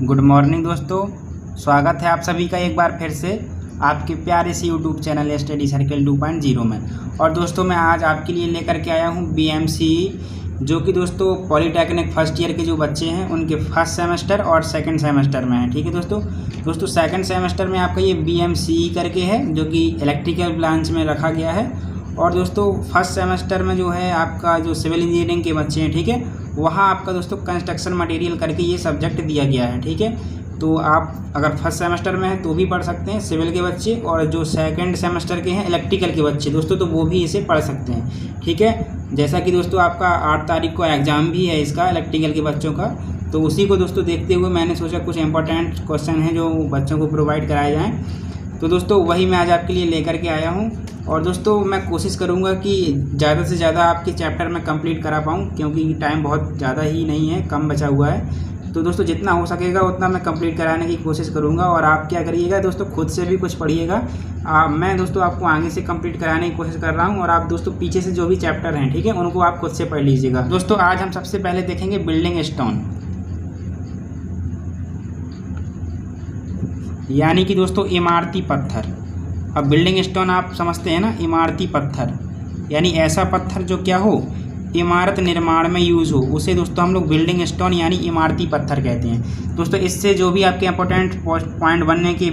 Good morning दोस्तों, स्वागत है आप सभी का एक बार फिर से आपके प्यारे से यूट्यूब चैनल स्टडी सर्कल 2.0 में। और दोस्तों मैं आज आपके लिए लेकर के आया हूँ BMCE, जो कि दोस्तों पॉलीटेक्निक फर्स्ट ईयर के जो बच्चे हैं उनके फर्स्ट सेमेस्टर और सेकंड सेमेस्टर में है। ठीक है दोस्तों सेकंड सेमेस्टर में आपका ये BMCE करके है, जो कि इलेक्ट्रिकल ब्रांच में रखा गया है। और दोस्तों फर्स्ट सेमेस्टर में जो है आपका जो सिविल इंजीनियरिंग के बच्चे हैं, ठीक है, वहाँ आपका दोस्तों कंस्ट्रक्शन मटेरियल करके ये सब्जेक्ट दिया गया है। ठीक है, तो आप अगर फर्स्ट सेमेस्टर में हैं तो भी पढ़ सकते हैं सिविल के बच्चे, और जो सेकंड सेमेस्टर के हैं इलेक्ट्रिकल के बच्चे दोस्तों, तो वो भी इसे पढ़ सकते हैं। ठीक है, जैसा कि दोस्तों आपका 8 तारीख को एग्ज़ाम भी है इसका इलेक्ट्रिकल के बच्चों का, तो उसी को दोस्तों देखते हुए मैंने सोचा कुछ इंपॉर्टेंट क्वेश्चन हैं जो बच्चों को प्रोवाइड कराए जाएँ। तो दोस्तों वही मैं आज आपके लिए लेकर के आया हूँ। और दोस्तों मैं कोशिश करूँगा कि ज़्यादा से ज़्यादा आपके चैप्टर में कंप्लीट करा पाऊँ, क्योंकि टाइम बहुत ज़्यादा ही नहीं है, कम बचा हुआ है। तो दोस्तों जितना हो सकेगा उतना मैं कंप्लीट कराने की कोशिश करूँगा। और आप क्या करिएगा दोस्तों, खुद से भी कुछ पढ़िएगा। मैं दोस्तों आपको आगे से कंप्लीट कराने की कोशिश कर रहा हूँ, और आप दोस्तों पीछे से जो भी चैप्टर हैं, ठीक है, उनको आप खुद से पढ़ लीजिएगा। दोस्तों आज हम सबसे पहले देखेंगे बिल्डिंग स्टोन, यानी कि दोस्तों इमारती पत्थर। अब बिल्डिंग स्टोन आप समझते हैं ना, इमारती पत्थर यानी ऐसा पत्थर जो क्या हो, इमारत निर्माण में यूज़ हो, उसे दोस्तों हम लोग बिल्डिंग स्टोन यानी इमारती पत्थर कहते हैं। दोस्तों इससे जो भी आपके इंपॉर्टेंट पॉइंट बनने के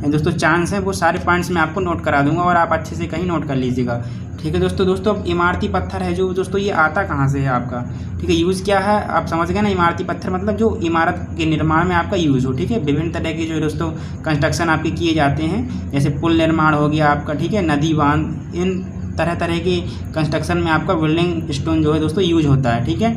दोस्तों चांस हैं, वो सारे पॉइंट्स मैं आपको नोट करा दूंगा, और आप अच्छे से कहीं नोट कर लीजिएगा। ठीक है दोस्तों अब इमारती पत्थर है जो दोस्तों, ये आता कहाँ से है आपका, ठीक है, यूज़ क्या है आप समझ गए ना। इमारती पत्थर मतलब जो इमारत के निर्माण में आपका यूज़ हो। ठीक है, विभिन्न तरह के जो दोस्तों कंस्ट्रक्शन आपके किए जाते हैं, जैसे पुल निर्माण हो गया आपका, ठीक है, नदी बांध, इन तरह तरह के कंस्ट्रक्शन में आपका बिल्डिंग स्टोन जो है दोस्तों यूज होता है। ठीक है,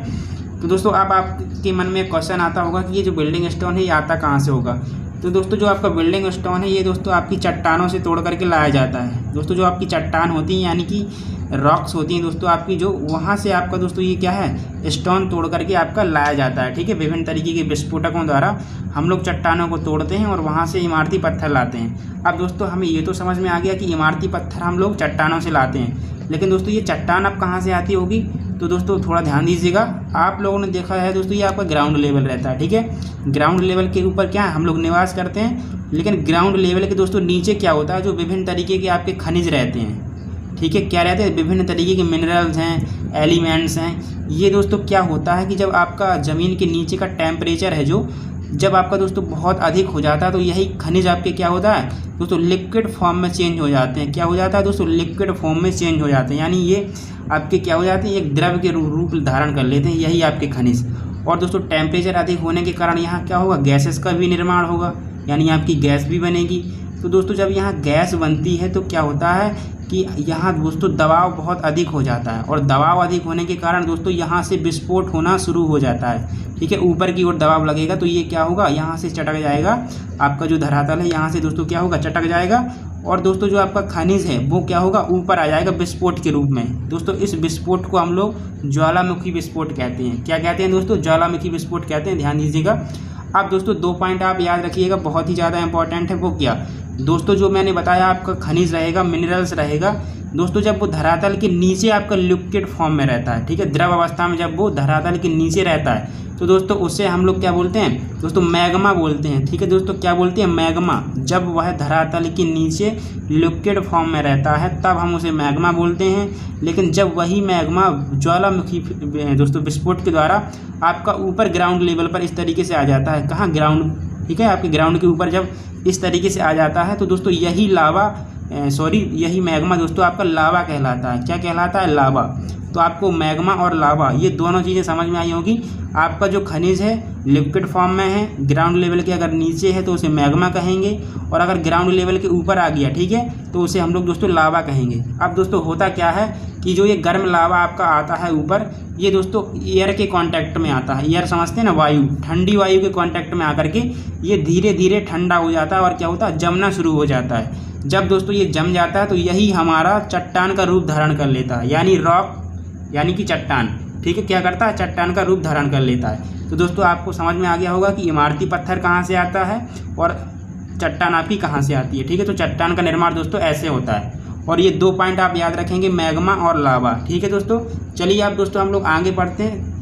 तो दोस्तों अब आपके मन में क्वेश्चन आता होगा कि ये जो बिल्डिंग स्टोन है ये आता कहाँ से होगा। तो दोस्तों जो आपका बिल्डिंग स्टोन है ये दोस्तों आपकी चट्टानों से तोड़ करके लाया जाता है। दोस्तों जो आपकी चट्टान होती हैं, यानी कि रॉक्स होती हैं दोस्तों आपकी, जो वहाँ से आपका दोस्तों ये क्या है, स्टोन तोड़ करके आपका लाया जाता है। ठीक है, विभिन्न तरीके के विस्फोटकों द्वारा हम लोग चट्टानों को तोड़ते हैं और वहाँ से इमारती पत्थर लाते हैं। अब दोस्तों हमें ये तो समझ में आ गया कि इमारती पत्थर हम लोग चट्टानों से लाते हैं, लेकिन दोस्तों ये चट्टान अब कहाँ से आती होगी, तो दोस्तों थोड़ा ध्यान दीजिएगा। आप लोगों ने देखा है दोस्तों, ये आपका ग्राउंड लेवल रहता है। ठीक है, ग्राउंड लेवल के ऊपर क्या है, हम लोग निवास करते हैं, लेकिन ग्राउंड लेवल के दोस्तों नीचे क्या होता है, जो विभिन्न तरीके के आपके खनिज रहते हैं। ठीक है, क्या रहते हैं, विभिन्न तरीके के मिनरल्स हैं, एलिमेंट्स हैं। ये दोस्तों क्या होता है कि जब आपका ज़मीन के नीचे का टेम्परेचर है जो, जब आपका दोस्तों बहुत अधिक हो जाता है, तो यही खनिज आपके क्या होता है दोस्तों, लिक्विड फॉर्म में चेंज हो जाते हैं। क्या हो जाता है दोस्तों, लिक्विड फॉर्म में चेंज हो जाते हैं, यानी ये आपके क्या हो जाते हैं, एक द्रव के रूप धारण कर लेते हैं, यही आपके खनिज। और दोस्तों टेम्परेचर अधिक होने के कारण यहाँ क्या होगा, गैसेस का भी निर्माण होगा, यानी आपकी गैस भी बनेगी। तो दोस्तों जब यहाँ गैस बनती है तो क्या होता है कि यहाँ दोस्तों दबाव बहुत अधिक हो जाता है, और दबाव अधिक होने के कारण दोस्तों यहाँ से विस्फोट होना शुरू हो जाता है। ठीक है, ऊपर की ओर दबाव लगेगा तो ये क्या होगा, यहाँ से चटक जाएगा, आपका जो धरातल है यहाँ से दोस्तों क्या होगा, चटक जाएगा। और दोस्तों जो आपका खनिज है वो क्या होगा, ऊपर आ जाएगा विस्फोट के रूप में। दोस्तों इस विस्फोट को हम लोग ज्वालामुखी विस्फोट कहते हैं। क्या कहते हैं दोस्तों, ज्वालामुखी विस्फोट कहते हैं, ध्यान दीजिएगा। अब दोस्तों 2 पॉइंट आप याद रखिएगा, बहुत ही ज़्यादा इंपॉर्टेंट है। वो क्या दोस्तों, जो मैंने बताया आपका खनिज रहेगा, मिनरल्स रहेगा दोस्तों, जब वो धरातल के नीचे आपका लिक्विड फॉर्म में रहता है, ठीक है, द्रव अवस्था में जब वो धरातल के नीचे रहता है, तो दोस्तों उससे हम लोग क्या बोलते हैं दोस्तों, मैग्मा बोलते हैं। ठीक है दोस्तों, क्या बोलते हैं, मैग्मा। जब वह धरातल के नीचे लिक्विड फॉर्म में रहता है तब हम उसे मैग्मा बोलते हैं। लेकिन जब वही मैग्मा ज्वालामुखी दोस्तों विस्फोट के द्वारा आपका ऊपर ग्राउंड लेवल पर इस तरीके से आ जाता है, कहाँ, ग्राउंड, ठीक है, आपके ग्राउंड के ऊपर जब इस तरीके से आ जाता है, तो दोस्तों यही यही मैग्मा दोस्तों आपका लावा कहलाता है। क्या कहलाता है, लावा। तो आपको मैग्मा और लावा ये दोनों चीज़ें समझ में आई होगी। आपका जो खनिज है लिक्विड फॉर्म में है, ग्राउंड लेवल के अगर नीचे है तो उसे मैग्मा कहेंगे, और अगर ग्राउंड लेवल के ऊपर आ गया, ठीक है, तो उसे हम लोग दोस्तों लावा कहेंगे। अब दोस्तों होता क्या है कि जो ये गर्म लावा आपका आता है ऊपर, ये दोस्तों एयर के कांटेक्ट में आता है। एयर समझते हैं ना, वायु, ठंडी वायु के कांटेक्ट में आकर के ये धीरे धीरे ठंडा हो जाता है, और क्या होता है, जमना शुरू हो जाता है। जब दोस्तों ये जम जाता है तो यही हमारा चट्टान का रूप धारण कर लेता है, यानी रॉक, यानी कि चट्टान। ठीक है, क्या करता है, चट्टान का रूप धारण कर लेता है। तो दोस्तों आपको समझ में आ गया होगा कि इमारती पत्थर कहाँ से आता है और चट्टान आपकी कहाँ से आती है। ठीक है, तो चट्टान का निर्माण दोस्तों ऐसे होता है। और ये 2 पॉइंट आप याद रखेंगे, मैग्मा और लावा। ठीक है दोस्तों, चलिए आप दोस्तों हम लोग आगे बढ़ते हैं।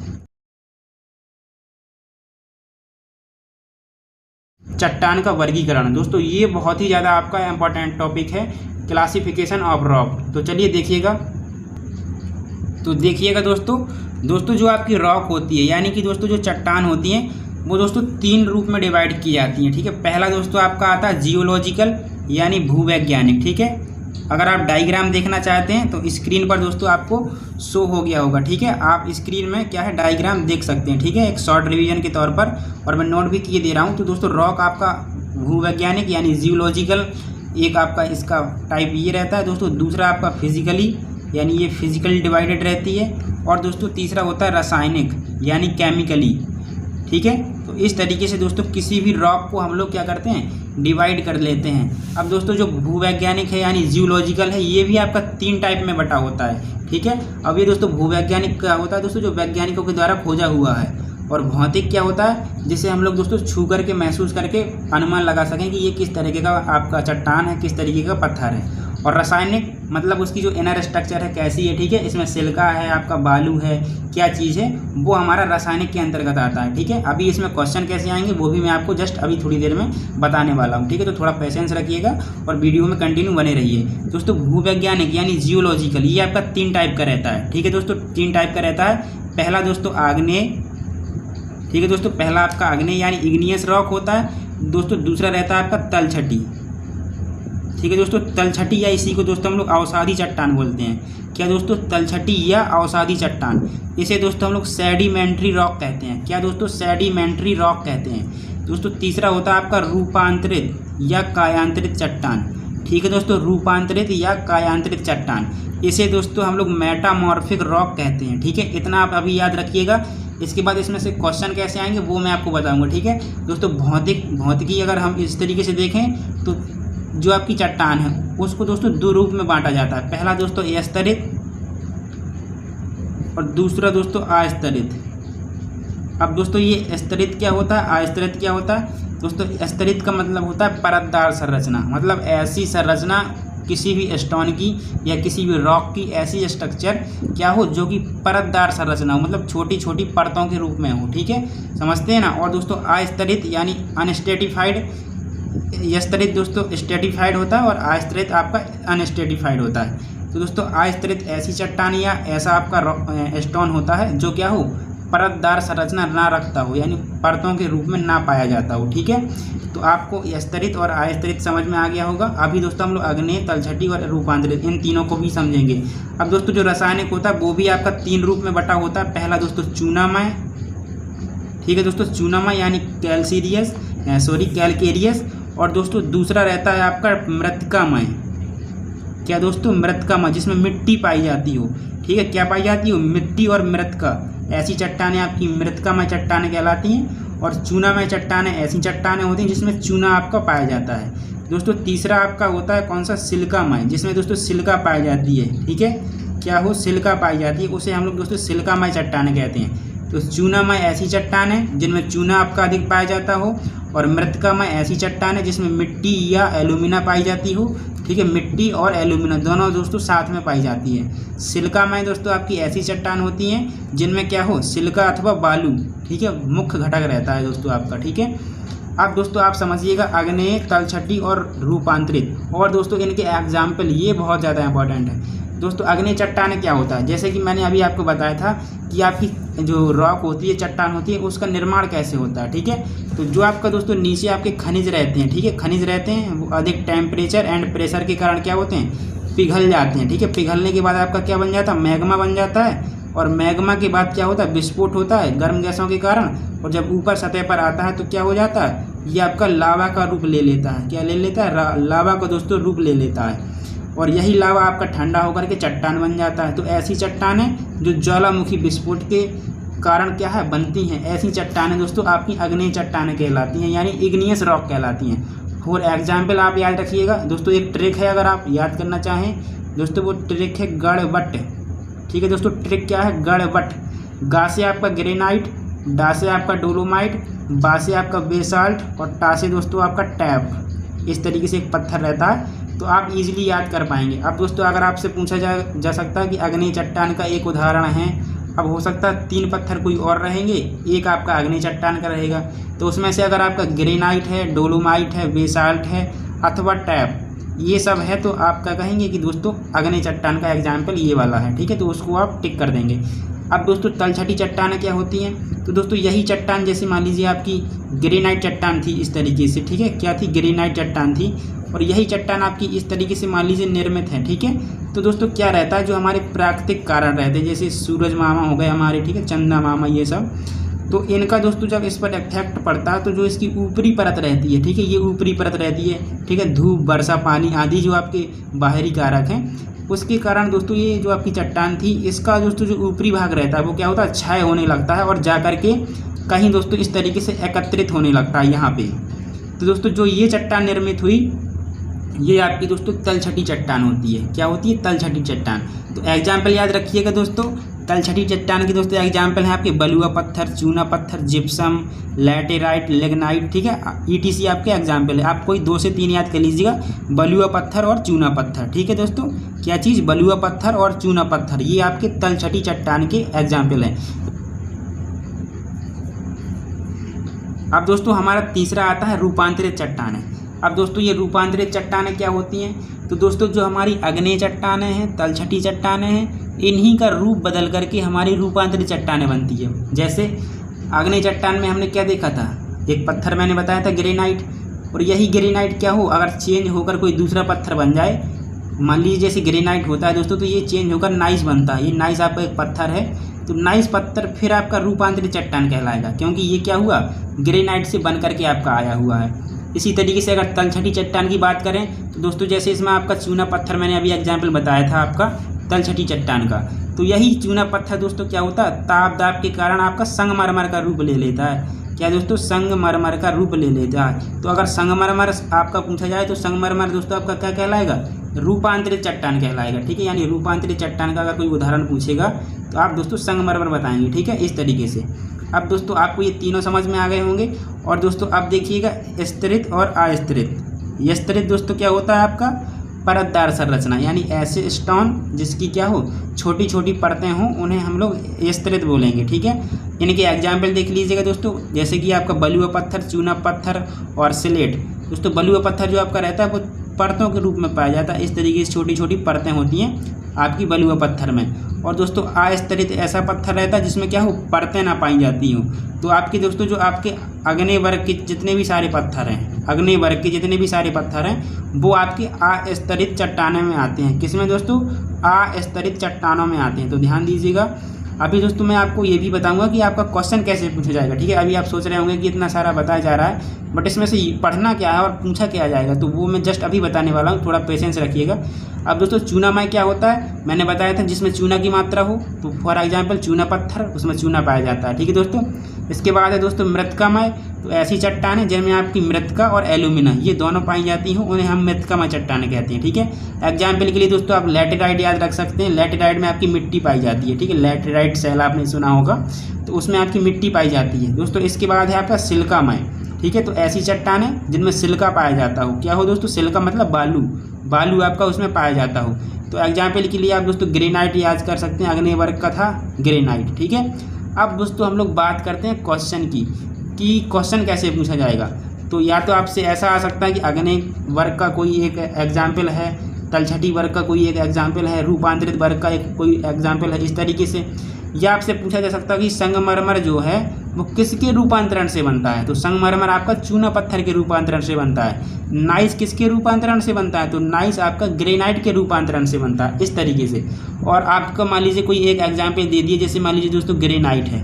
चट्टान का वर्गीकरण। दोस्तों ये बहुत ही ज़्यादा आपका इम्पोर्टेंट टॉपिक है, क्लासिफिकेशन ऑफ रॉक। तो चलिए देखिएगा। तो देखिएगा दोस्तों जो आपकी रॉक होती है यानी कि दोस्तों जो चट्टान होती हैं वो दोस्तों 3 रूप में डिवाइड की जाती हैं। ठीक है, पहला दोस्तों आपका आता है जियोलॉजिकल यानी भूवैज्ञानिक। ठीक है, अगर आप डायग्राम देखना चाहते हैं तो स्क्रीन पर दोस्तों आपको शो हो गया होगा। ठीक है, आप स्क्रीन में क्या है डायग्राम देख सकते हैं। ठीक है, एक शॉर्ट रिवीजन के तौर पर, और मैं नोट भी किए दे रहा हूँ। तो दोस्तों रॉक आपका भूवैज्ञानिक यानी जियोलॉजिकल एक आपका इसका टाइप ये रहता है दोस्तों। दूसरा आपका फिजिकली यानी ये फिजिकली डिवाइडेड रहती है, और दोस्तों तीसरा होता है रासायनिक यानी केमिकली। ठीक है, तो इस तरीके से दोस्तों किसी भी रॉक को हम लोग क्या करते हैं डिवाइड कर लेते हैं। अब दोस्तों जो भूवैज्ञानिक है यानी जियोलॉजिकल है ये भी आपका 3 टाइप में बटा होता है। ठीक है, अब ये दोस्तों भूवैज्ञानिक क्या होता है दोस्तों जो वैज्ञानिकों के द्वारा खोजा हुआ है, और भौतिक क्या होता है जिसे हम लोग दोस्तों छू करके महसूस करके अनुमान लगा सकें कि ये किस तरीके का आपका चट्टान है, किस तरीके का पत्थर है। और रासायनिक मतलब उसकी जो इनर स्ट्रक्चर है कैसी है। ठीक है, इसमें सिलिका है, आपका बालू है, क्या चीज़ है, वो हमारा रासायनिक के अंतर्गत आता है। ठीक है, अभी इसमें क्वेश्चन कैसे आएंगे वो भी मैं आपको जस्ट अभी थोड़ी देर में बताने वाला हूँ। ठीक है, तो थोड़ा पेशेंस रखिएगा और वीडियो में कंटिन्यू बने रहिए। दोस्तों भूवैज्ञानिक यानी जियोलॉजिकल ये आपका 3 टाइप का रहता है। ठीक है दोस्तों, 3 टाइप का रहता है। पहला दोस्तों आग्नेय। ठीक है दोस्तों, पहला आपका आग्नेय यानी इग्नियस रॉक होता है दोस्तों। दूसरा रहता है आपका तलछटी। ठीक है दोस्तों, तलछटी या इसी को दोस्तों हम लोग अवसादी चट्टान बोलते हैं। क्या दोस्तों, तलछटी या अवसादी चट्टान, इसे दोस्तों हम लोग सेडिमेंट्री रॉक कहते हैं। क्या दोस्तों, सेडिमेंट्री रॉक कहते हैं दोस्तों। तीसरा होता है आपका रूपांतरित या कायांतरित चट्टान। ठीक है दोस्तों, रूपांतरित या कायांतरित चट्टान, इसे दोस्तों हम लोग मेटामॉर्फिक रॉक कहते हैं। ठीक है, इतना आप अभी याद रखिएगा। इसके बाद इसमें से क्वेश्चन कैसे आएंगे वो मैं आपको बताऊंगा। ठीक है दोस्तों, भौतिकी अगर हम इस तरीके से देखें तो जो आपकी चट्टान है उसको दोस्तों 2 रूप में बांटा जाता है। पहला दोस्तों स्तरित और दूसरा दोस्तों अस्तरित। अब दोस्तों ये स्तरित क्या होता है, अस्तरित क्या होता है दोस्तों। स्तरित का मतलब होता है परतदार संरचना, मतलब ऐसी संरचना किसी भी स्टोन की या किसी भी रॉक की ऐसी स्ट्रक्चर क्या हो जो कि परतदार संरचना हो, मतलब छोटी छोटी परतों के रूप में हो। ठीक है, समझते हैं ना। और दोस्तों अस्तरित यानी अनस्टेटिफाइड। स्तरित दोस्तों स्टेटिफाइड होता है और अस्तरित आपका अनस्टेटिफाइड होता है। तो दोस्तों अस्तरित ऐसी चट्टान या ऐसा आपका स्टोन होता है जो क्या हो परतदार संरचना ना रखता हो, यानी परतों के रूप में ना पाया जाता हो। ठीक है, तो आपको स्तरित और अस्तरित समझ में आ गया होगा। अभी दोस्तों हम लोग आग्नेय, तलछटी और रूपांतरित इन तीनों को भी समझेंगे। अब दोस्तों जो रासायनिक होता है वो भी आपका 3 रूप में बटा होता है। पहला दोस्तों चूनामय। ठीक है दोस्तों, चूनामय यानी कैलकेरियस। और दोस्तों दूसरा रहता है आपका मृत्तिकामय। क्या दोस्तों, मृत्तिकामय, जिसमें मिट्टी पाई जाती हो। ठीक है, क्या पाई जाती हो, मिट्टी और मृत्तिका। ऐसी चट्टानें आपकी मृत्तिकामय चट्टानें कहलाती हैं। और चूनामय चट्टानें ऐसी चट्टानें होती हैं जिसमें चूना आपका पाया जाता है। दोस्तों तीसरा आपका होता है कौन सा, सिलिकामय, जिसमें दोस्तों सिलिका पाई जाती है। ठीक है, क्या हो, सिलिका पाई जाती है, उसे हम लोग दोस्तों सिलिकामय चट्टानें कहते हैं। तो चूनामय ऐसी चट्टान है जिनमें चूना आपका अधिक पाया जाता हो, और मृत्तिकामय ऐसी चट्टान है जिसमें मिट्टी या एल्यूमिना पाई जाती हो। ठीक है, मिट्टी और एल्यूमिना दोनों दोस्तों साथ में पाई जाती है। सिलिकामय दोस्तों आपकी ऐसी चट्टान होती हैं जिनमें क्या हो, सिलिका अथवा बालू, ठीक है, मुख्य घटक रहता है दोस्तों आपका। ठीक है, अब दोस्तों आप समझिएगा आग्नेय, तलछटी और रूपांतरित। और दोस्तों इनके एग्जाम्पल ये बहुत ज़्यादा इंपॉर्टेंट है। दोस्तों आग्नेय चट्टान क्या होता है, जैसे कि मैंने अभी आपको बताया था कि आपकी जो रॉक होती है, चट्टान होती है, उसका निर्माण कैसे होता है। ठीक है, तो जो आपका दोस्तों नीचे आपके खनिज रहते हैं, ठीक है, खनिज रहते हैं, वो अधिक टेम्परेचर एंड प्रेशर के कारण क्या होते हैं, पिघल जाते हैं। ठीक है, पिघलने के बाद आपका क्या बन जाता है, मैग्मा बन जाता है। और मैग्मा के बाद क्या होता है, विस्फोट होता है गर्म गैसों के कारण। और जब ऊपर सतह पर आता है तो क्या हो जाता है, ये आपका लावा का रूप ले लेता है। क्या ले लेता है, लावा का दोस्तों रूप ले लेता है। और यही लावा आपका ठंडा होकर के चट्टान बन जाता है। तो ऐसी चट्टानें जो ज्वालामुखी विस्फोट के कारण क्या है बनती हैं, ऐसी चट्टानें दोस्तों आपकी आग्नेय चट्टानें कहलाती हैं, यानी इग्नियस रॉक कहलाती हैं। फॉर एग्जाम्पल आप याद रखिएगा दोस्तों, एक ट्रिक है अगर आप याद करना चाहें दोस्तों, वो ट्रिक है गढ़वट। ठीक है दोस्तों, ट्रिक क्या है, गढ़वट। गा से आपका ग्रेनाइट, डा से आपका डोलोमाइट, बा से आपका बेसाल्ट और टा से दोस्तों आपका टैप। इस तरीके से एक पत्थर रहता है, तो आप इजीली याद कर पाएंगे। अब दोस्तों अगर आपसे पूछा जा सकता है कि आग्नेय चट्टान का एक उदाहरण है अब हो सकता है 3 पत्थर कोई और रहेंगे, एक आपका आग्नेय चट्टान का रहेगा। तो उसमें से अगर आपका ग्रेनाइट है, डोलोमाइट है, बेसाल्ट है अथवा टैप, ये सब है तो आप क्या कहेंगे कि दोस्तों आग्नेय चट्टान का एग्जाम्पल ये वाला है, ठीक है। तो उसको आप टिक कर देंगे। अब दोस्तों तलछटी चट्टानें क्या होती हैं, तो दोस्तों यही चट्टान जैसे मान लीजिए आपकी ग्रेनाइट चट्टान थी इस तरीके से, ठीक है, क्या थी, ग्रेनाइट चट्टान थी, और यही चट्टान आपकी इस तरीके से मान लीजिए निर्मित है, ठीक है। तो दोस्तों क्या रहता है, जो हमारे प्राकृतिक कारण रहते हैं जैसे सूरज मामा हो गए हमारे, ठीक है, चंदा मामा, ये सब, तो इनका दोस्तों जब इस पर इफेक्ट पड़ता है तो जो इसकी ऊपरी परत रहती है, ठीक है, ये ऊपरी परत रहती है, ठीक है, धूप, वर्षा, पानी आदि जो आपके बाहरी कारक हैं, उसके कारण दोस्तों ये जो आपकी चट्टान थी इसका दोस्तों जो ऊपरी भाग रहता है वो क्या होता है, क्षय होने लगता है और जा कर के कहीं दोस्तों इस तरीके से एकत्रित होने लगता है यहाँ पे। तो दोस्तों जो ये चट्टान निर्मित हुई ये आपकी दोस्तों तलछटी चट्टान होती है। क्या होती है, तलछटी चट्टान। तो एग्जाम्पल याद रखिएगा दोस्तों, तलछटी चट्टान की दोस्तों एग्जाम्पल है आपके बलुआ पत्थर, चूना पत्थर, जिप्सम, लैटेराइट, लिग्नाइट, ठीक है, ETC आपके एग्जाम्पल है। आप कोई 2 से 3 याद कर लीजिएगा, बलुआ पत्थर और चूना पत्थर, ठीक है दोस्तों। क्या चीज़, बलुआ पत्थर और चूना पत्थर, ये आपके तलछटी चट्टान के एग्जाम्पल हैं। अब दोस्तों हमारा तीसरा आता है रूपांतरित चट्टानें। अब दोस्तों ये रूपांतरित चट्टानें क्या होती हैं, तो दोस्तों जो हमारी आग्नेय चट्टानें हैं, तलछटी चट्टानें हैं, इन्हीं का रूप बदल करके हमारी रूपांतरित चट्टानें बनती है। जैसे आग्नेय चट्टान में हमने क्या देखा था, एक पत्थर मैंने बताया था ग्रेनाइट, और यही ग्रेनाइट क्या हो, अगर चेंज होकर कोई दूसरा पत्थर बन जाए, मान लीजिए जैसे ग्रेनाइट होता है दोस्तों, तो ये चेंज होकर नाइस बनता है। ये नाइस आपका एक पत्थर है, तो नाइस पत्थर फिर आपका रूपांतरित चट्टान कहलाएगा, क्योंकि ये क्या हुआ, ग्रेनाइट से बन करके आपका आया हुआ है। इसी तरीके से अगर तलछटी चट्टान की बात करें तो दोस्तों जैसे इसमें आपका चूना पत्थर मैंने अभी एग्जाम्पल बताया था आपका तलछटी चट्टान का, तो यही चूना पत्थर दोस्तों क्या होता है, ताप दाब के कारण आपका संगमरमर का रूप ले लेता है। क्या दोस्तों, संगमरमर का रूप ले लेता है। तो अगर संगमरमर आपका पूछा जाए तो संगमरमर दोस्तों आपका क्या कहलाएगा, रूपांतरित चट्टान कहलाएगा, ठीक है। यानी रूपांतरित चट्टान का अगर कोई उदाहरण पूछेगा तो आप दोस्तों संगमरमर बताएंगे, ठीक है, इस तरीके से। अब दोस्तों आपको ये तीनों समझ में आ गए होंगे। और दोस्तों अब देखिएगा स्तरित और अस्तरित। स्तरित दोस्तों क्या होता है आपका, परतदार संरचना, यानी ऐसे स्टोन जिसकी क्या हो, छोटी छोटी परतें हों, उन्हें हम लोग स्तरित बोलेंगे, ठीक है। इनके एग्जाम्पल देख लीजिएगा दोस्तों, जैसे कि आपका बलुआ पत्थर, चूना पत्थर और स्लेट। दोस्तों बलुआ पत्थर जो आपका रहता है वो परतों के रूप में पाया जाता है, इस तरीके से छोटी छोटी परतें होती हैं आपकी बलुआ पत्थर में। और दोस्तों अस्तरित ऐसा पत्थर रहता है जिसमें क्या हो, परतें ना पाई जाती हों। तो आपके दोस्तों जो आपके आग्नेय वर्ग के जितने भी सारे पत्थर हैं, आग्नेय वर्ग के जितने भी सारे पत्थर हैं वो आपके अस्तरित चट्टानों में आते हैं। किसमें दोस्तों, अस्तरित चट्टानों में आते हैं। तो ध्यान दीजिएगा। अभी दोस्तों मैं आपको ये भी बताऊंगा कि आपका क्वेश्चन कैसे पूछा जाएगा, ठीक है। अभी आप सोच रहे होंगे कि इतना सारा बताया जा रहा है बट इसमें से पढ़ना क्या है और पूछा क्या जाएगा, तो वो मैं जस्ट अभी बताने वाला हूँ, थोड़ा पेशेंस रखिएगा। अब दोस्तों चूनामय क्या होता है, मैंने बताया था जिसमें चूना की मात्रा हो, तो फॉर एग्जाम्पल चूना पत्थर, उसमें चूना पाया जाता है, ठीक है दोस्तों। इसके बाद है दोस्तों मृत्तिकामय, तो ऐसी चट्टान है जिनमें आपकी मृत्तिका और एल्यूमिना ये दोनों पाई जाती हों, उन्हें हम मृत्तिकामय चट्टानें कहते हैं, ठीक है। एग्जाम्पल के लिए दोस्तों आप लैटेराइट याद रख सकते हैं। लैटेराइट में आपकी मिट्टी पाई जाती है, ठीक है, लैटेराइट सेल आपने सुना होगा, तो उसमें आपकी मिट्टी पाई जाती है दोस्तों। इसके बाद है आपका सिलिकामय, ठीक है, तो ऐसी चट्टानें जिनमें सिलिका पाया जाता हो। क्या हो दोस्तों, सिलिका मतलब बालू, बालू आपका उसमें पाया जाता हो। तो एग्जाम्पल के लिए आप दोस्तों ग्रेनाइट याद कर सकते हैं, आग्नेय वर्ग का था ग्रेनाइट, ठीक है। अब दोस्तों हम लोग बात करते हैं क्वेश्चन की, कि क्वेश्चन कैसे पूछा जाएगा। तो या तो आपसे ऐसा आ सकता है कि आग्नेय वर्ग का कोई एक एग्जाम्पल है, तलछटी वर्ग का कोई एक एग्जाम्पल है, रूपांतरित वर्ग का एक कोई एग्जाम्पल है, इस तरीके से। या आपसे पूछा जा सकता है कि संगमरमर जो है वो किसके रूपांतरण से बनता है, तो संगमरमर आपका चूना पत्थर के रूपांतरण से बनता है। नाइस किसके रूपांतरण से बनता है, तो नाइस आपका ग्रेनाइट के रूपांतरण से बनता है, इस तरीके से। और आपका मान लीजिए कोई एक एग्जाम्पल दे दिए, जैसे मान लीजिए दोस्तों ग्रेनाइट है,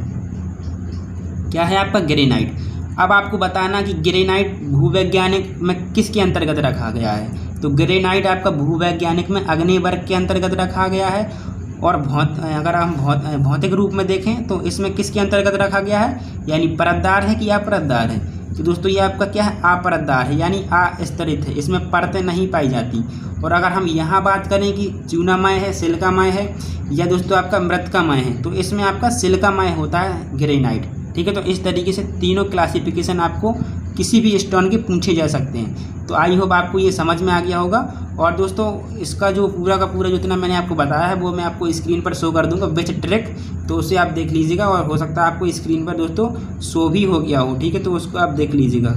क्या है आपका ग्रेनाइट। अब आपको बताना कि ग्रेनाइट भूवैज्ञानिक में किसके अंतर्गत रखा गया है, तो ग्रेनाइट आपका भूवैज्ञानिक में आग्नेय वर्ग के अंतर्गत रखा गया है। और अगर हम भौतिक रूप में देखें तो इसमें किसके अंतर्गत रखा गया है, यानी परतदार है कि अपरतदार है, तो दोस्तों ये आपका क्या है, अपरतदार है, यानी अस्तरित है, इसमें परतें नहीं पाई जाती। और अगर हम यहाँ बात करें कि चूनामय है, सिलिकामय है, या दोस्तों आपका मृत्तिकामय है, तो इसमें आपका सिलिकामय होता है ग्रेनाइट, ठीक है। तो इस तरीके से तीनों क्लासिफिकेशन आपको किसी भी स्टोन के पूछे जा सकते हैं। तो आई होप आपको ये समझ में आ गया होगा। और दोस्तों इसका जो पूरा का पूरा जितना मैंने आपको बताया है वो मैं आपको स्क्रीन पर शो कर दूंगा विच ट्रिक, तो उसे आप देख लीजिएगा। और हो सकता है आपको स्क्रीन पर दोस्तों शो भी हो गया हो, ठीक है, तो उसको आप देख लीजिएगा।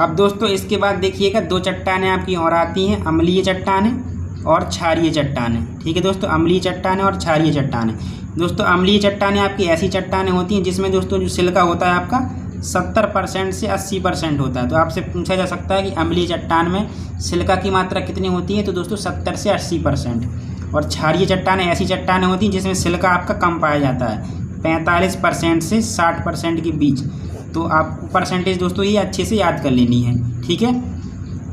अब दोस्तों इसके बाद देखिएगा 2 चट्टानें आपकी और आती हैं, अम्लीय चट्टानें और क्षारीय चट्टानें, ठीक है दोस्तों, अम्लीय चट्टानें और क्षारीय चट्टानें। दोस्तों अम्लीय चट्टानें आपकी ऐसी चट्टानें होती हैं जिसमें दोस्तों जो सिलिका होता है आपका 70% से 80% होता है। तो आपसे पूछा जा सकता है कि अम्लीय चट्टान में सिलिका की मात्रा कितनी होती है, तो दोस्तों 70 से 80%। और क्षारीय चट्टानें ऐसी चट्टानें होती हैं जिसमें सिलिका आपका कम पाया जाता है, 45% से 60% के बीच। तो आपको परसेंटेज दोस्तों ये अच्छे से याद कर लेनी है, ठीक है।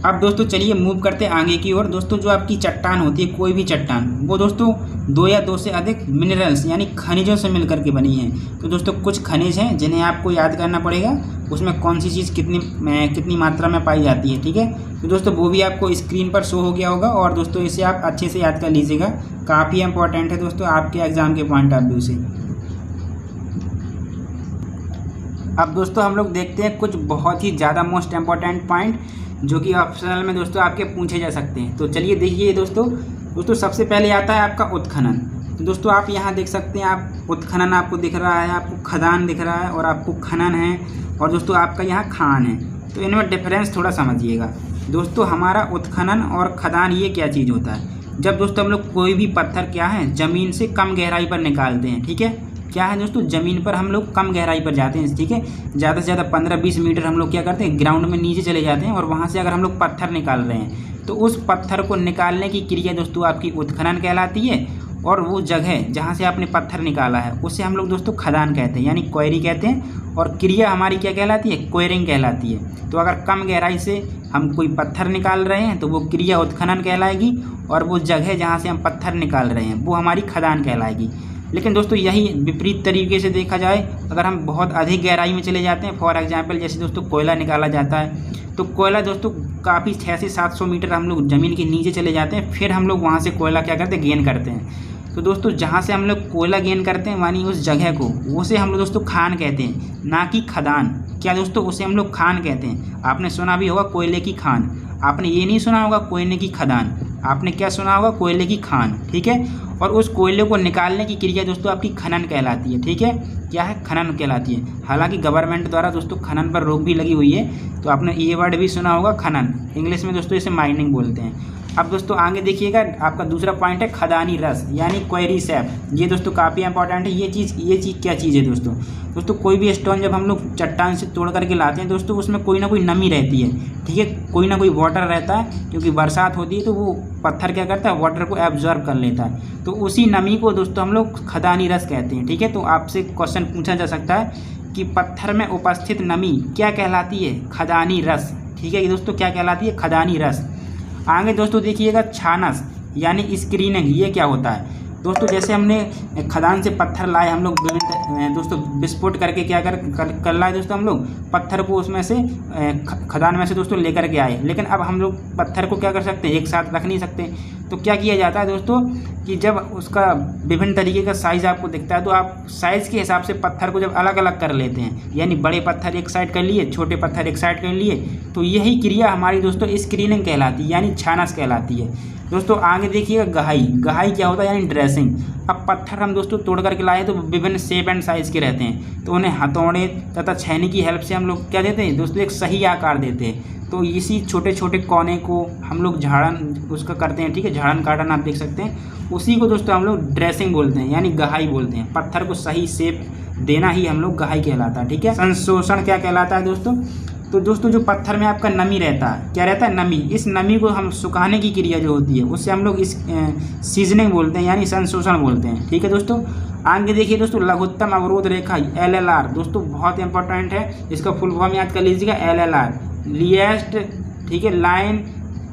अब दोस्तों चलिए मूव करते हैं आगे की ओर। दोस्तों जो आपकी चट्टान होती है, कोई भी चट्टान, वो दोस्तों 2 या 2 से अधिक मिनरल्स यानी खनिजों से मिलकर के बनी है। तो दोस्तों कुछ खनिज हैं जिन्हें आपको याद करना पड़ेगा, उसमें कौन सी चीज़ कितनी मात्रा में पाई जाती है, ठीक है। तो दोस्तों वो भी आपको स्क्रीन पर शो हो गया होगा और दोस्तों इसे आप अच्छे से याद कर लीजिएगा, काफ़ी इंपॉर्टेंट है दोस्तों आपके एग्ज़ाम के पॉइंट ऑफ व्यू से। अब दोस्तों हम लोग देखते हैं कुछ बहुत ही ज़्यादा मोस्ट इम्पॉर्टेंट पॉइंट जो कि ऑप्शनल में दोस्तों आपके पूछे जा सकते हैं। तो चलिए देखिए दोस्तों सबसे पहले आता है आपका उत्खनन। तो दोस्तों आप यहाँ देख सकते हैं, आप उत्खनन आपको दिख रहा है, आपको खदान दिख रहा है और आपको खनन है, और दोस्तों आपका यहाँ खान है। तो इनमें डिफरेंस थोड़ा समझिएगा दोस्तों। हमारा उत्खनन और खदान ये क्या चीज़ होता है, जब दोस्तों हम लोग कोई भी पत्थर क्या है ज़मीन से कम गहराई पर निकालते हैं, ठीक है। क्या है दोस्तों, ज़मीन पर हम लोग कम गहराई पर जाते हैं, ठीक है। ज़्यादा से ज़्यादा 15-20 मीटर हम लोग क्या करते हैं, ग्राउंड में नीचे चले जाते हैं और वहाँ से अगर हम लोग पत्थर निकाल रहे हैं तो उस पत्थर को निकालने की क्रिया दोस्तों आपकी उत्खनन कहलाती है। और वो जगह जहाँ से आपने पत्थर निकाला है उसे हम लोग दोस्तों खदान कहते हैं यानी क्वेरी कहते हैं। और क्रिया हमारी क्या कहलाती है, क्वेरिंग कहलाती है। तो अगर कम गहराई से हम कोई पत्थर निकाल रहे हैं तो वो क्रिया उत्खनन कहलाएगी, और वो जगह जहाँ से हम पत्थर निकाल रहे हैं वो हमारी खदान कहलाएगी। लेकिन दोस्तों यही विपरीत तरीके से देखा जाए, अगर हम बहुत अधिक गहराई में चले जाते हैं, फॉर एग्जांपल जैसे दोस्तों कोयला निकाला जाता है, तो कोयला दोस्तों काफ़ी 600 से 700 मीटर हम लोग ज़मीन के नीचे चले जाते हैं, फिर हम लोग वहाँ से कोयला क्या करते हैं, गेन करते हैं। तो दोस्तों जहाँ से हम लोग कोयला गेन करते हैं मानी उस जगह को, उसे हम लोग दोस्तों खान कहते हैं, ना कि खदान। क्या दोस्तों, उसे हम लोग खान कहते हैं। आपने सुना भी होगा कोयले की खान, आपने ये नहीं सुना होगा कोयले की खदान, आपने क्या सुना होगा, कोयले की खान, ठीक है। और उस कोयले को निकालने की क्रिया दोस्तों आपकी खनन कहलाती है, ठीक है। क्या है, खनन कहलाती है। हालांकि गवर्नमेंट द्वारा दोस्तों खनन पर रोक भी लगी हुई है, तो आपने ये वर्ड भी सुना होगा खनन, इंग्लिश में दोस्तों इसे माइनिंग बोलते हैं। अब दोस्तों आगे देखिएगा, आपका दूसरा पॉइंट है खदानी रस यानी क्वेरी सैप। ये दोस्तों काफ़ी इंपॉर्टेंट है। ये चीज़ क्या चीज़ है दोस्तों कोई भी स्टोन जब हम लोग चट्टान से तोड़ करके लाते हैं दोस्तों, उसमें कोई ना कोई नमी रहती है, ठीक है, कोई ना कोई वाटर रहता है, क्योंकि बरसात होती है तो वो पत्थर क्या करता है, वाटर को एब्जॉर्ब कर लेता है। तो उसी नमी को दोस्तों हम लोग खदानी रस कहते हैं, ठीक है। तो आपसे क्वेश्चन पूछा जा सकता है कि पत्थर में उपस्थित नमी क्या कहलाती है, खदानी रस, ठीक है दोस्तों, क्या कहलाती है, खदानी रस। आगे दोस्तों देखिएगा छानस यानी स्क्रीनिंग, ये क्या होता है दोस्तों। जैसे हमने खदान से पत्थर लाए, हम लोग दोस्तों विस्फोट करके क्या कर लाए दोस्तों, हम लोग पत्थर को उसमें से खदान में से दोस्तों लेकर के आए। लेकिन अब हम लोग पत्थर को क्या कर सकते हैं, एक साथ रख नहीं सकते। तो क्या किया जाता है दोस्तों कि जब उसका विभिन्न तरीके का साइज़ आपको दिखता है तो आप साइज़ के हिसाब से पत्थर को जब अलग अलग कर लेते हैं, यानी बड़े पत्थर एक साइड कर लिए, छोटे पत्थर एक साइड कर लिए, तो यही क्रिया हमारी दोस्तों स्क्रीनिंग कहलाती है यानी छानस कहलाती है। दोस्तों आगे देखिएगा गहाई क्या होता है, यानी ड्रेसिंग। अब पत्थर हम दोस्तों तोड़ करके लाए तो विभिन्न शेप एंड साइज़ के रहते हैं, तो उन्हें हथौड़े तथा छेनी की हेल्प से हम लोग क्या देते हैं दोस्तों, एक सही आकार देते हैं। तो इसी छोटे छोटे कोने को हम लोग झाड़न उसका करते हैं, ठीक है, झाड़न काटन आप देख सकते हैं, उसी को दोस्तों हम लोग ड्रेसिंग बोलते हैं यानी गहाई बोलते हैं। पत्थर को सही शेप देना ही हम लोग गहाई कहलाता है, ठीक है। संशोषण क्या कहलाता है दोस्तों, तो दोस्तों जो पत्थर में आपका नमी रहता है, क्या रहता है, नमी, इस नमी को हम सुखाने की क्रिया जो होती है उससे हम लोग इस सीजनिंग बोलते हैं यानी संशोषण बोलते हैं, ठीक है दोस्तों। आगे देखिए दोस्तों लघुत्तम अवरोध रेखा LLR दोस्तों बहुत इंपॉर्टेंट है, इसका फुल फॉर्म याद कर लीजिएगा LLR, लीस्ट, ठीक है, लाइन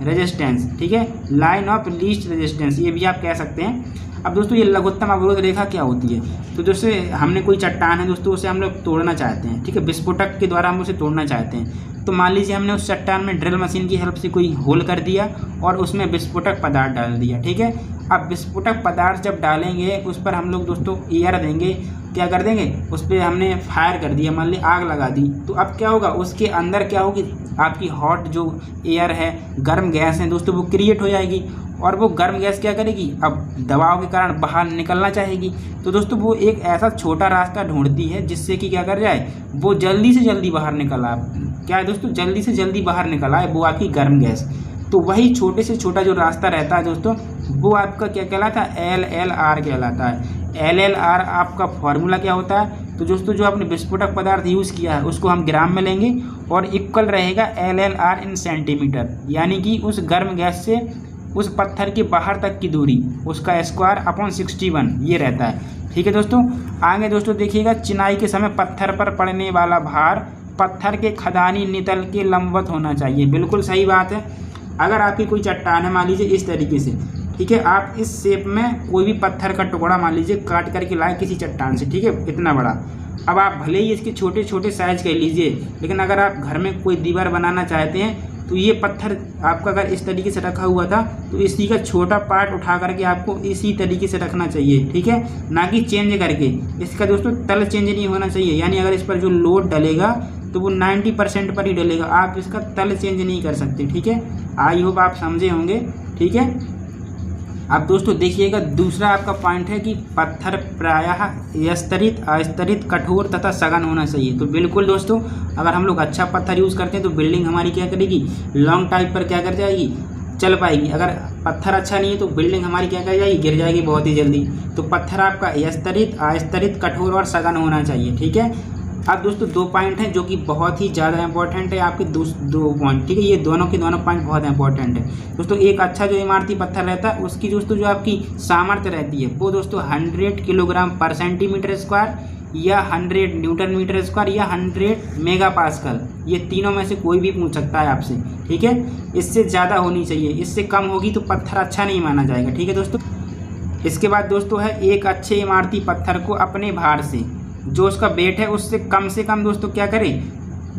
रेजिस्टेंस, ठीक है, लाइन ऑफ लीस्ट रेजिस्टेंस, ये भी आप कह सकते हैं। अब दोस्तों ये लघुत्तम अवरोध रेखा क्या होती है, तो जैसे हमने कोई चट्टान है दोस्तों, उसे हम लोग तोड़ना चाहते हैं, ठीक है, विस्फोटक के द्वारा हम उसे तोड़ना चाहते हैं। तो मान लीजिए हमने उस चट्टान में ड्रिल मशीन की हेल्प से कोई होल कर दिया और उसमें विस्फोटक पदार्थ डाल दिया, ठीक है। अब विस्फोटक पदार्थ जब डालेंगे उस पर हम लोग दोस्तों एयर देंगे, क्या कर देंगे, उस पर हमने फायर कर दिया, मान ली आग लगा दी, तो अब क्या होगा, उसके अंदर क्या होगी, आपकी हॉट जो एयर है, गर्म गैस है दोस्तों, वो क्रिएट हो जाएगी और वो गर्म गैस क्या करेगी, अब दबाव के कारण बाहर निकलना चाहेगी। तो दोस्तों वो एक ऐसा छोटा रास्ता ढूंढती है जिससे कि क्या कर जाए, वो जल्दी से जल्दी बाहर निकल आए, क्या है दोस्तों, जल्दी से जल्दी बाहर निकल आए, वो आपकी गर्म गैस। तो वही छोटे से छोटा जो रास्ता रहता है दोस्तों, वो आपका क्या कहलाता है, LLR कहलाता है। LLR आपका फॉर्मूला क्या होता है, तो दोस्तों जो आपने विस्फोटक पदार्थ यूज़ किया है उसको हम ग्राम में लेंगे और इक्वल रहेगा LLR इन सेंटीमीटर, यानी कि उस गर्म गैस से उस पत्थर के बाहर तक की दूरी, उसका स्क्वायर अपॉन 61 ये रहता है, ठीक है दोस्तों। आगे दोस्तों देखिएगा, चिनाई के समय पत्थर पर पड़ने वाला भार पत्थर के खदानी नितल के लंबवत होना चाहिए। बिल्कुल सही बात है। अगर आपकी कोई चट्टान है मान लीजिए इस तरीके से, ठीक है, आप इस शेप में कोई भी पत्थर का टुकड़ा मान लीजिए काट करके लाए किसी चट्टान से, ठीक है, इतना बड़ा। अब आप भले ही इसके छोटे छोटे साइज कर लीजिए, लेकिन अगर आप घर में कोई दीवार बनाना चाहते हैं तो ये पत्थर आपका अगर इस तरीके से रखा हुआ था तो इसी का छोटा पार्ट उठा करके आपको इसी तरीके से रखना चाहिए, ठीक है, ना कि चेंज करके। इसका दोस्तों तल चेंज नहीं होना चाहिए, यानी अगर इस पर जो लोड डलेगा तो वो 90% पर ही डलेगा, आप इसका तल चेंज नहीं कर सकते, ठीक है। आई होप आप समझे होंगे, ठीक है। अब दोस्तों देखिएगा, दूसरा आपका पॉइंट है कि पत्थर प्रायः स्तरित, अस्तरित, कठोर तथा सघन होना चाहिए। तो बिल्कुल दोस्तों, अगर हम लोग अच्छा पत्थर यूज़ करते हैं तो बिल्डिंग हमारी क्या करेगी, लॉन्ग टाइम पर क्या कर जाएगी, चल पाएगी। अगर पत्थर अच्छा नहीं है तो बिल्डिंग हमारी क्या कर जाएगी, गिर जाएगी बहुत ही जल्दी। तो पत्थर आपका स्तरित, अस्तरित, कठोर और सघन होना चाहिए, ठीक है। अब दोस्तों दो पॉइंट हैं जो कि बहुत ही ज़्यादा इंपॉर्टेंट है आपके, दो पॉइंट, ठीक है, ये दोनों के दोनों पॉइंट बहुत इंपॉर्टेंट है दोस्तों। एक अच्छा जो इमारती पत्थर रहता है उसकी दोस्तों जो आपकी सामर्थ्य रहती है वो दोस्तों 100 किलोग्राम पर सेंटीमीटर स्क्वायर या 100 न्यूटन मीटर स्क्वायर या 100 मेगा पास्कल, ये तीनों में से कोई भी पूछ सकता है आपसे, ठीक है। इससे ज़्यादा होनी चाहिए, इससे कम होगी तो पत्थर अच्छा नहीं माना जाएगा, ठीक है दोस्तों। इसके बाद दोस्तों है, एक अच्छे इमारती पत्थर को अपने भार से, जो उसका वेट है उससे कम दोस्तों क्या करें,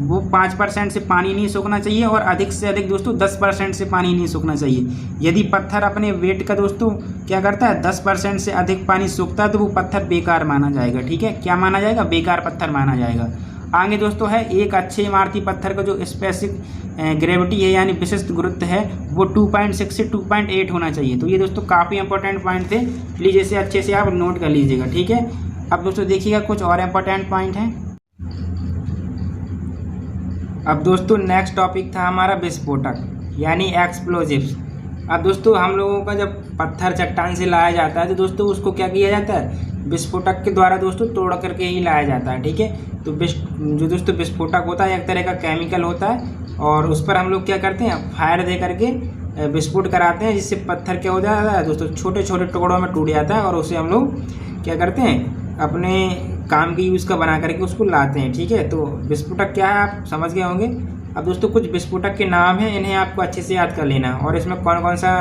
वो 5% से पानी नहीं सोखना चाहिए और अधिक से अधिक दोस्तों 10% से पानी नहीं सोखना चाहिए। यदि पत्थर अपने वेट का दोस्तों क्या करता है, 10% से अधिक पानी सोखता है तो वो पत्थर बेकार माना जाएगा, ठीक है। क्या माना जाएगा, बेकार पत्थर माना जाएगा। आगे दोस्तों है, एक अच्छे इमारती पत्थर का जो स्पेसिफिक ग्रेविटी है यानी विशिष्ट गुरुत्व है वो 2.6 से 2.8 होना चाहिए। तो ये दोस्तों काफ़ी इंपॉर्टेंट पॉइंट थे, प्लीज़ इसे अच्छे से आप नोट कर लीजिएगा, ठीक है। अब दोस्तों देखिएगा कुछ और इम्पोर्टेंट पॉइंट हैं। अब दोस्तों नेक्स्ट टॉपिक था हमारा विस्फोटक यानी एक्सप्लोजिव्स। अब दोस्तों हम लोगों का जब पत्थर चट्टान से लाया जाता है तो दोस्तों उसको क्या किया जाता है, विस्फोटक के द्वारा दोस्तों तोड़ करके ही लाया जाता है, ठीक है। तो जो दोस्तों विस्फोटक होता है एक तरह का केमिकल होता है और उस पर हम लोग क्या करते हैं, फायर दे करके विस्फोट कराते हैं, जिससे पत्थर क्या हो जाता है दोस्तों, छोटे छोटे टुकड़ों में टूट जाता है और उसे हम लोग क्या करते हैं, अपने काम के यूज़ का बना करके उसको लाते हैं, ठीक है। तो विस्फोटक क्या है आप समझ गए होंगे। अब दोस्तों कुछ विस्फोटक के नाम हैं, इन्हें आपको अच्छे से याद कर लेना और इसमें कौन कौन सा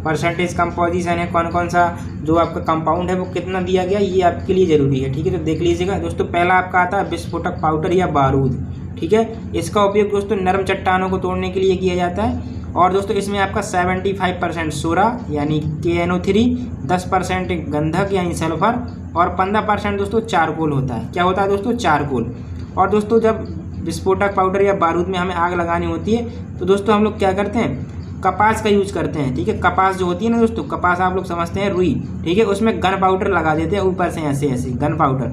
परसेंटेज कंपोजिशन है, कौन कौन सा जो आपका कंपाउंड है वो कितना दिया गया, ये आपके लिए ज़रूरी है, ठीक है। तो देख लीजिएगा दोस्तों, पहला आपका आता है विस्फोटक पाउडर या बारूद, ठीक है। इसका उपयोग दोस्तों नरम चट्टानों को तोड़ने के लिए किया जाता है और दोस्तों इसमें आपका 75% सोडा यानी KNO3, 10% गंधक यानी सल्फर और 15% दोस्तों चारकोल होता है। क्या होता है दोस्तों, चारकोल। और दोस्तों जब विस्फोटक पाउडर या बारूद में हमें आग लगानी होती है तो दोस्तों हम लोग क्या करते हैं, कपास का यूज करते हैं, ठीक है। कपास जो होती है ना दोस्तों, कपास आप लोग समझते हैं रुई, ठीक है, उसमें गन पाउडर लगा देते हैं ऊपर से ऐसे ऐसे गन पाउडर।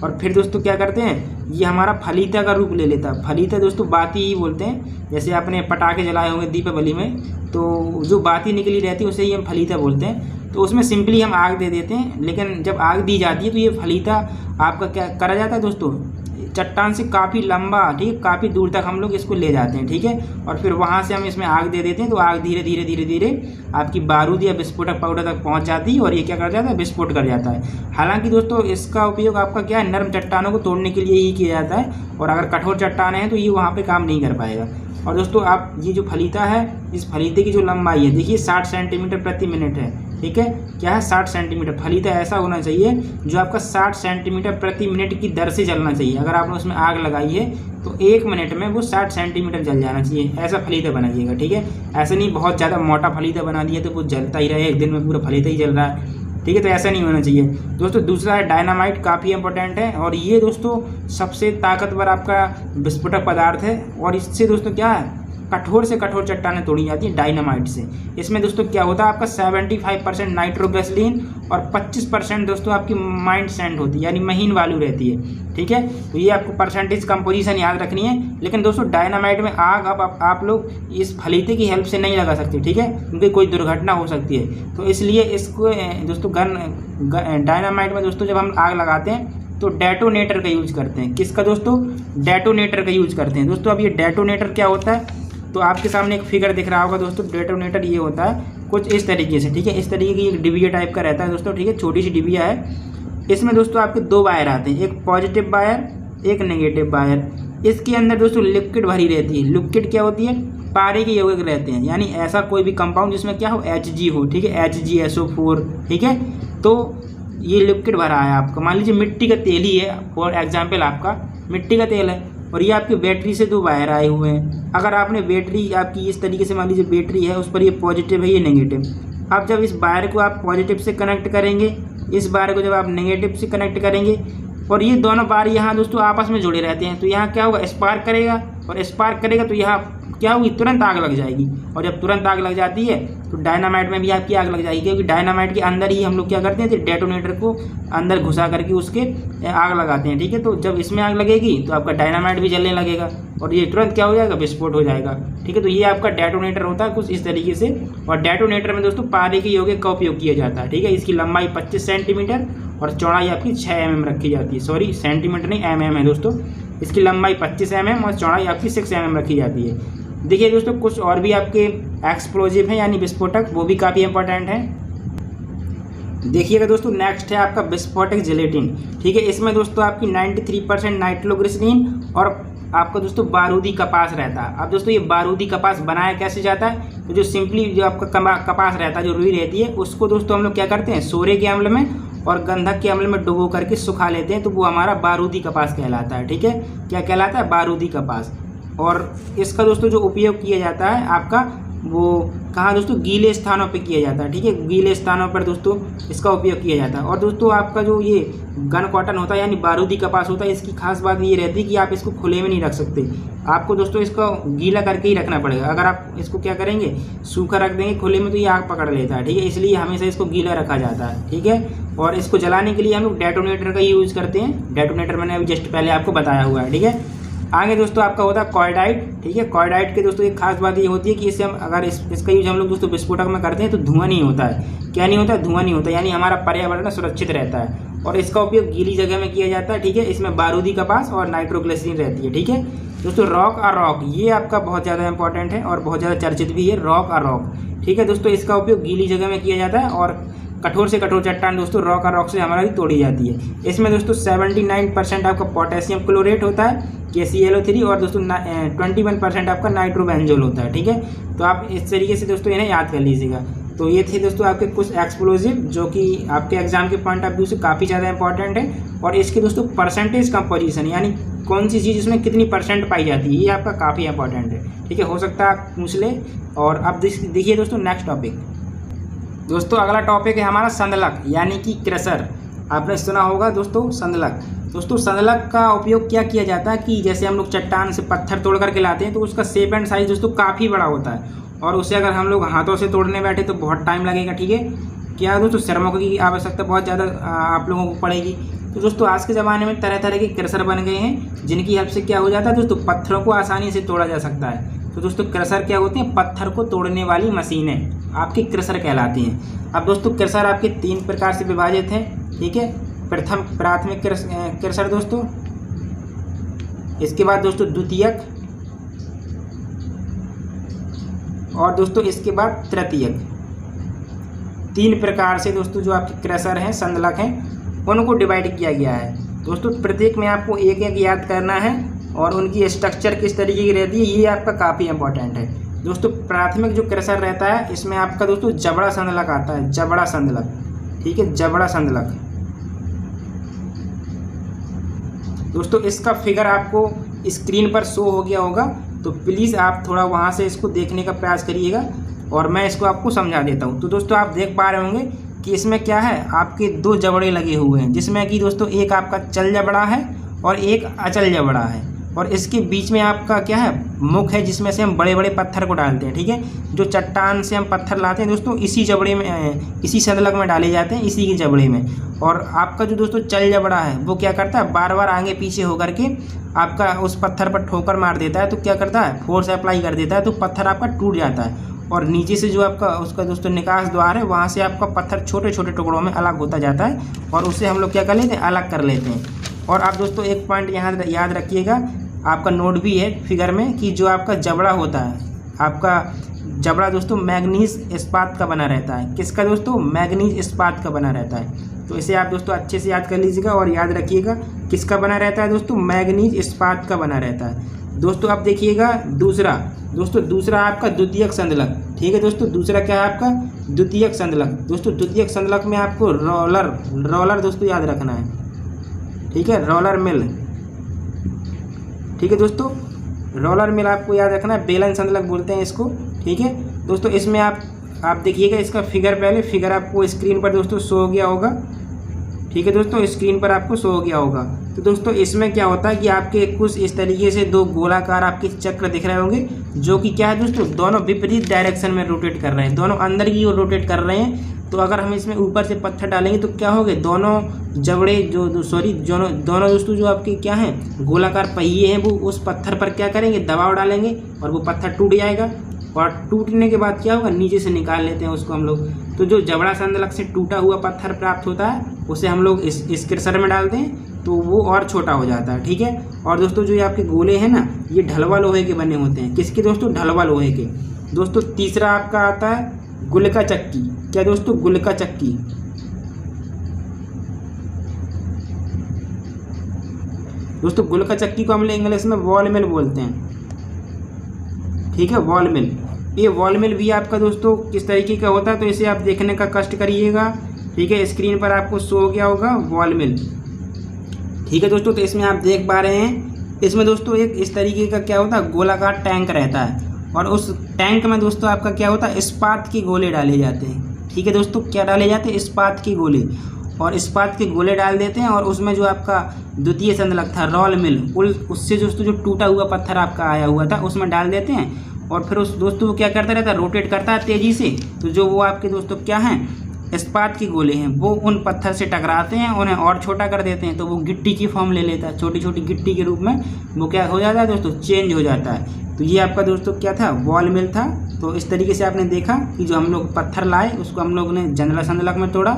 और फिर दोस्तों क्या करते हैं, ये हमारा फलीता का रूप ले लेता है। फलीता दोस्तों बाती ही बोलते हैं, जैसे आपने पटाखे जलाए होंगे दीपावली में तो जो बाती निकली रहती है उसे ही हम फलीता बोलते हैं। तो उसमें सिंपली हम आग दे देते हैं, लेकिन जब आग दी जाती है तो ये फलीता आपका क्या करा जाता है दोस्तों, चट्टान से काफ़ी लंबा, ठीक है, काफ़ी दूर तक हम लोग इसको ले जाते हैं, ठीक है। और फिर वहाँ से हम इसमें आग दे देते हैं तो आग धीरे धीरे धीरे धीरे आपकी बारूद या विस्फोटक पाउडर तक पहुँच जाती है और ये क्या कर जाता है, विस्फोट कर जाता है। हालांकि दोस्तों इसका उपयोग आपका क्या है, नरम चट्टानों को तोड़ने के लिए ही किया जाता है और अगर कठोर चट्टान है तो ये वहाँ पर काम नहीं कर पाएगा। और दोस्तों आप ये जो फलीता है, इस फलीते की जो लंबाई है देखिए 60 सेंटीमीटर प्रति मिनट है, ठीक है, क्या है 60 सेंटीमीटर। फलीता ऐसा होना चाहिए जो आपका 60 सेंटीमीटर प्रति मिनट की दर से जलना चाहिए। अगर आपने उसमें आग लगाई है तो 1 मिनट में वो 60 सेंटीमीटर जल जाना चाहिए, ऐसा फलीता बनाइएगा। ठीक है, ऐसे नहीं बहुत ज़्यादा मोटा फलीता बना दिया तो वो जलता ही रहे, एक दिन में पूरा फलीता ही जल रहा है। ठीक है, तो ऐसा नहीं होना चाहिए दोस्तों। दूसरा है डायनामाइट, काफ़ी इंपॉर्टेंट है और ये दोस्तों सबसे ताकतवर आपका विस्फोटक पदार्थ है और इससे दोस्तों क्या है कठोर से कठोर चट्टानें तोड़ी जाती हैं डायनामाइट से। इसमें दोस्तों क्या होता है आपका 75% नाइट्रोग्लिसरीन और 25% दोस्तों आपकी माइंड सैंड होती है, यानी महीन वालू रहती है। ठीक है, तो ये आपको परसेंटेज कंपोजिशन याद रखनी है। लेकिन दोस्तों डायनामाइट में आग अब आप लोग इस फलीते की हेल्प से नहीं लगा सकते, ठीक है, क्योंकि कोई दुर्घटना हो सकती है। तो इसलिए इसको दोस्तों डायनामाइट में दोस्तों जब हम आग लगाते हैं तो डेटोनेटर का यूज करते हैं। किसका दोस्तों? डेटोनेटर का यूज करते हैं दोस्तों। अब ये डेटोनेटर क्या होता है तो आपके सामने एक फिगर दिख रहा होगा दोस्तों। डेटोनेटर ये होता है कुछ इस तरीके से, ठीक है, इस तरीके की एक डिबिया टाइप का रहता है दोस्तों। ठीक है, छोटी सी डिबिया है। इसमें दोस्तों आपके 2 वायर आते हैं, एक पॉजिटिव वायर, एक नेगेटिव वायर। इसके अंदर दोस्तों लिक्विड भरी रहती है। लिक्विड क्या होती है? पारे के यौगिक रहते हैं, यानी ऐसा कोई भी कंपाउंड जिसमें क्या हो Hg हो, ठीक है, HgSO4। ठीक है, तो ये लिक्विड भरा है आपका, मान लीजिए मिट्टी का तेल ही है, फॉर एग्जाम्पल आपका मिट्टी का तेल है और ये आपकी बैटरी से 2 वायर आए हुए हैं। अगर आपने बैटरी आपकी इस तरीके से, मान लीजिए बैटरी है, उस पर ये पॉजिटिव है, ये नेगेटिव। अब जब इस वायर को आप पॉजिटिव से कनेक्ट करेंगे, इस वायर को जब आप नेगेटिव से कनेक्ट करेंगे और ये दोनों वायर यहाँ दोस्तों आपस में जुड़े रहते हैं, तो यहाँ क्या होगा स्पार्क करेगा और स्पार्क करेगा तो यहाँ क्या होगी तुरंत आग लग जाएगी। और जब तुरंत आग लग जाती है तो डायनामाइट में भी आपकी आग लग जाएगी, क्योंकि डायनामाइट के अंदर ही हम लोग क्या करते हैं तो डेटोनेटर को अंदर घुसा करके उसके आग लगाते हैं। ठीक है, तो जब इसमें आग लगेगी तो आपका डायनामाइट भी जलने लगेगा और ये तुरंत क्या हो जाएगा विस्फोट हो जाएगा। ठीक है, तो ये आपका डेटोनेटर होता है कुछ इस तरीके से। और डेटोनेटर में दोस्तों पारे के यौगिक का उपयोग किया जाता है। ठीक है, इसकी लंबाई 25 सेंटीमीटर और चौड़ाई आपकी 6 mm रखी जाती है। सॉरी, सेंटीमीटर नहीं mm है दोस्तों। इसकी लंबाई 25 mm और चौड़ाई आपकी 6 mm रखी जाती है। देखिए दोस्तों कुछ और भी आपके एक्सप्लोजिव हैं यानी विस्फोटक, वो भी काफ़ी इंपॉर्टेंट है। देखिएगा दोस्तों नेक्स्ट है आपका विस्फोटक जिलेटिन। ठीक है, इसमें दोस्तों आपकी 93% नाइट्रोग्लिसरीन और आपका दोस्तों बारूदी कपास रहता है। अब दोस्तों ये बारूदी कपास बनाया कैसे जाता है? तो जो सिंपली जो आपका कपास रहता है, जो रुई रहती है, उसको दोस्तों हम लोग क्या करते हैं सोरे के अम्ल में और गंधक के अम्ल में डुबो करके सुखा लेते हैं, तो वो हमारा बारूदी कपास कहलाता है। ठीक है, क्या कहलाता है? बारूदी कपास। और इसका दोस्तों जो उपयोग किया जाता है आपका वो कहाँ दोस्तों? गीले स्थानों पे किया जाता है। ठीक है, गीले स्थानों पर दोस्तों इसका उपयोग किया जाता है। और दोस्तों आपका जो ये गन कॉटन होता है यानी बारूदी कपास होता है, इसकी खास बात ये रहती है कि आप इसको खुले में नहीं रख सकते, आपको दोस्तों इसको गीला करके ही रखना पड़ेगा। अगर आप इसको क्या करेंगे सूखा रख देंगे खुले में तो ये आग पकड़ लेता है। ठीक है, इसलिए हमेशा इसको गीला रखा जाता है। ठीक है, और इसको जलाने के लिए हम लोग डेटोनेटर का यूज़ करते हैं। डेटोनेटर मैंने अभी जस्ट पहले आपको बताया हुआ है। ठीक है, आगे दोस्तों आपका होता है कॉर्डाइट। ठीक है, कॉर्डाइट के दोस्तों एक खास बात ये होती है कि इससे हम अगर इसका यूज हम लोग दोस्तों विस्फोटक में करते हैं तो धुआं नहीं होता है। क्या नहीं होता है? धुआं नहीं होता, यानी हमारा पर्यावरण सुरक्षित रहता है और इसका उपयोग गीली जगह में किया जाता है। ठीक है, इसमें बारूदी कपास और नाइट्रोग्लिसरीन रहती है। ठीक है दोस्तों, रॉक और रॉक ये आपका बहुत ज़्यादा इंपॉर्टेंट है और बहुत ज़्यादा चर्चित भी है, रॉक और रॉक। ठीक है दोस्तों, इसका उपयोग गीली जगह में किया जाता है और कठोर से कठोर चट्टान दोस्तों रॉक और रॉक से हमारी तोड़ी जाती है। इसमें दोस्तों 79% आपका पोटेशियम क्लोरेट होता है KClO3 और दोस्तों 21% आपका नाइट्रोबेंजोल होता है। ठीक है, तो आप इस तरीके से दोस्तों इन्हें याद कर लीजिएगा। तो ये थे दोस्तों आपके कुछ एक्सप्लोजिव जो कि आपके एग्जाम के पॉइंट ऑफ व्यू से काफ़ी ज़्यादा इंपॉर्टेंट है। और इसके दोस्तों परसेंटेज कंपोजिशन यानी कौन सी चीज़ इसमें कितनी % पाई जाती है, ये आपका काफ़ी इंपॉर्टेंट है। ठीक है, हो सकता है आप पूछ ले। और अब देखिए दोस्तों नेक्स्ट टॉपिक। दोस्तों अगला टॉपिक है हमारा संदलक यानी कि क्रशर। आपने सुना होगा दोस्तों संदलक। दोस्तों संदलक का उपयोग क्या किया जाता है कि जैसे हम लोग चट्टान से पत्थर तोड़ करके लाते हैं तो उसका शेप एंड साइज दोस्तों काफ़ी बड़ा होता है और उसे अगर हम लोग हाथों से तोड़ने बैठे तो बहुत टाइम लगेगा। ठीक है, क्या दोस्तों श्रमों की आवश्यकता बहुत ज़्यादा आप लोगों को पड़ेगी। तो दोस्तों आज के ज़माने में तरह तरह के क्रशर बन गए हैं जिनकी हेल्प से क्या हो जाता है दोस्तों पत्थरों को आसानी से तोड़ा जा सकता है। तो दोस्तों क्रशर क्या होते हैं? पत्थर को तोड़ने वाली मशीनें आपकी क्रशर कहलाती हैं। अब दोस्तों क्रशर आपके 3 प्रकार से विभाजित हैं। ठीक है, प्रथम प्राथमिक क्रशर दोस्तों, इसके बाद दोस्तों द्वितीयक और दोस्तों इसके बाद तृतीयक। 3 प्रकार से दोस्तों जो आपके क्रशर हैं संदलक हैं उनको डिवाइड किया गया है। दोस्तों प्रत्येक में आपको एक एक याद करना है और उनकी स्ट्रक्चर किस तरीके की रहती है ये आपका काफ़ी इंपॉर्टेंट है। दोस्तों प्राथमिक जो क्रशर रहता है इसमें आपका दोस्तों जबड़ा संदलक आता है, जबड़ा संदलक, ठीक है, जबड़ा संदलक। दोस्तों इसका फिगर आपको स्क्रीन पर शो हो गया होगा, तो प्लीज़ आप थोड़ा वहाँ से इसको देखने का प्रयास करिएगा और मैं इसको आपको समझा देता हूँ। तो दोस्तों आप देख पा रहे होंगे कि इसमें क्या है, आपके दो जबड़े लगे हुए हैं, जिसमें कि दोस्तों एक आपका चल जबड़ा है और एक अचल जबड़ा है, और इसके बीच में आपका क्या है, मुख है, जिसमें से हम बड़े बड़े पत्थर को डालते हैं, ठीक है। जो चट्टान से हम पत्थर लाते हैं दोस्तों, इसी जबड़े में, इसी संदलक में डाले जाते हैं, इसी के जबड़े में। और आपका जो दोस्तों चल जबड़ा है वो क्या करता है, बार बार आगे पीछे होकर के आपका उस पत्थर पर ठोकर मार देता है, तो क्या करता है, फोर्स अप्लाई कर देता है, तो पत्थर आपका टूट जाता है। और नीचे से जो आपका उसका दोस्तों निकास द्वार है, वहाँ से आपका पत्थर छोटे छोटे टुकड़ों में अलग होता जाता है, और उससे हम लोग क्या कर लेते हैं, अलग कर लेते हैं। और आप दोस्तों एक पॉइंट यहाँ याद रखिएगा, आपका नोट भी है फिगर में, कि जो आपका जबड़ा होता है, आपका जबड़ा दोस्तों मैग्नीज इस्पात का बना रहता है। किसका दोस्तों, मैग्नीज इस्पात का बना रहता है। तो इसे आप दोस्तों अच्छे से याद कर लीजिएगा और याद रखिएगा किसका बना रहता है दोस्तों, मैग्नीज इस्पात का बना रहता है। दोस्तों अब देखिएगा दूसरा, दोस्तों दूसरा आपका द्वितीयक संदलक, ठीक है दोस्तों। दूसरा क्या है आपका, द्वितीयक संदलक। दोस्तों द्वितीयक संदलक में आपको रोलर दोस्तों याद रखना है, ठीक है, रोलर मिल, ठीक है दोस्तों, रोलर मिल आपको याद रखना है, बेलन संदलक बोलते हैं इसको, ठीक है दोस्तों। इसमें आप देखिएगा इसका फिगर, पहले फिगर आपको स्क्रीन पर दोस्तों शो हो गया होगा, ठीक है दोस्तों, स्क्रीन पर आपको शो हो गया होगा। तो दोस्तों इसमें क्या होता है कि आपके कुछ इस तरीके से दो गोलाकार आपके चक्र दिख रहे होंगे, जो कि क्या है दोस्तों, दोनों विपरीत डायरेक्शन में रोटेट कर रहे हैं, दोनों अंदर की ओर रोटेट कर रहे हैं। तो अगर हम इसमें ऊपर से पत्थर डालेंगे तो क्या होंगे, दोनों जबड़े दोनों दोस्तों जो आपके क्या हैं, गोलाकार पहिए हैं, वो उस पत्थर पर क्या करेंगे, दबाव डालेंगे और वो पत्थर टूट जाएगा। और टूटने के बाद क्या होगा, नीचे से निकाल लेते हैं उसको हम लोग। तो जो जबड़ा संदलक से टूटा हुआ पत्थर प्राप्त होता है, उसे हम लोग इस क्रशर में डालते हैं, तो वो और छोटा हो जाता है, ठीक है। और दोस्तों जो ये आपके गोले हैं ना, ये ढलवा लोहे के बने होते हैं। किसके दोस्तों, ढलवा लोहे के। दोस्तों तीसरा आपका आता है गुलका चक्की। क्या दोस्तों, गुलका चक्की। दोस्तों गुलका चक्की को हम इंग्लिश में वॉल मिल बोलते हैं, ठीक है, वॉल मिल। ये वॉल मिल भी आपका दोस्तों किस तरीके का होता है, तो इसे आप देखने का कष्ट करिएगा, ठीक है। स्क्रीन पर आपको शो हो गया होगा वॉल मिल, ठीक है दोस्तों। तो इसमें आप देख पा रहे हैं, इसमें दोस्तों एक इस तरीके का क्या होता है, गोलाकार टैंक रहता है, और उस टैंक में दोस्तों आपका क्या होता है, इस्पात के गोले डाले जाते हैं, ठीक है दोस्तों। क्या डाले जाते हैं, इस्पात के गोले, और इस्पात के गोले डाल देते हैं। और उसमें जो आपका द्वितीय संदलक था, रोल मिल, उससे दोस्तों जो टूटा हुआ पत्थर आपका आया हुआ था उसमें डाल देते हैं। और फिर उस दोस्तों वो क्या करता रहता है, रोटेट करता है तेज़ी से। तो जो वो आपके दोस्तों क्या हैं, इस्पात के गोले हैं, वो उन पत्थर से टकराते हैं, उन्हें और छोटा कर देते हैं, तो वो गिट्टी की फॉर्म ले लेता है, छोटी छोटी गिट्टी के रूप में वो क्या हो जाता है दोस्तों, चेंज हो जाता है। तो ये आपका दोस्तों क्या था, वॉल मिल था। तो इस तरीके से आपने देखा कि जो हम लोग पत्थर लाए उसको हम लोग ने जबड़ा संदलक में तोड़ा,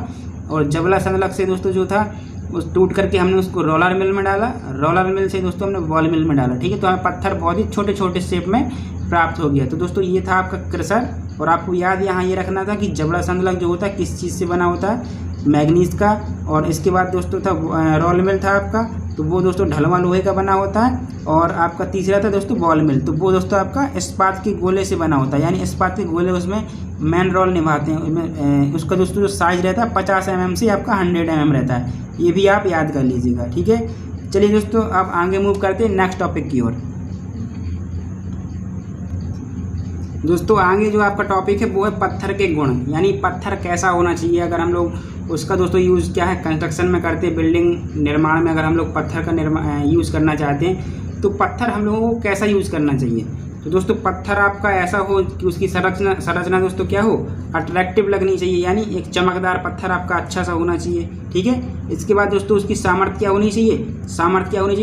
और जबड़ा संदलक से दोस्तों जो था उस टूट करके हमने उसको रोलर मिल में डाला, रोलर मिल से दोस्तों हमने वॉल मिल में डाला, ठीक है। तो हमें पत्थर बहुत ही छोटे छोटे शेप में प्राप्त हो गया। तो दोस्तों ये था आपका क्रशर। और आपको याद यहाँ ये रखना था कि जबड़ा संदलक जो होता है किस चीज़ से बना होता है, मैग्नीज का। और इसके बाद दोस्तों था रोल मिल था आपका, तो वो दोस्तों ढलवा लोहे का बना होता है। और आपका तीसरा था दोस्तों बॉल मिल, तो वो दोस्तों आपका इस्पात के गोले से बना होता है, यानी इस्पात के गोले उसमें मेन रोल निभाते हैं। उसका दोस्तों जो साइज रहता है 50 mm से आपका 100 mm रहता है, ये भी आप याद कर लीजिएगा, ठीक है। चलिए दोस्तों अब आगे मूव करते हैं नेक्स्ट टॉपिक की ओर। दोस्तों आगे जो आपका टॉपिक है वो है पत्थर के गुण, यानी पत्थर कैसा होना चाहिए। अगर हम लोग उसका दोस्तों यूज़ क्या है, कंस्ट्रक्शन में करते हैं, बिल्डिंग निर्माण में अगर हम लोग पत्थर का यूज़ करना चाहते हैं, तो पत्थर हम लोगों को कैसा यूज़ करना चाहिए। तो दोस्तों पत्थर आपका ऐसा हो कि उसकी संरचना दोस्तों क्या हो, अट्रैक्टिव लगनी चाहिए, यानी एक चमकदार पत्थर आपका अच्छा सा होना चाहिए, ठीक है। इसके बाद दोस्तों उसकी सामर्थ्य क्या होनी चाहिए,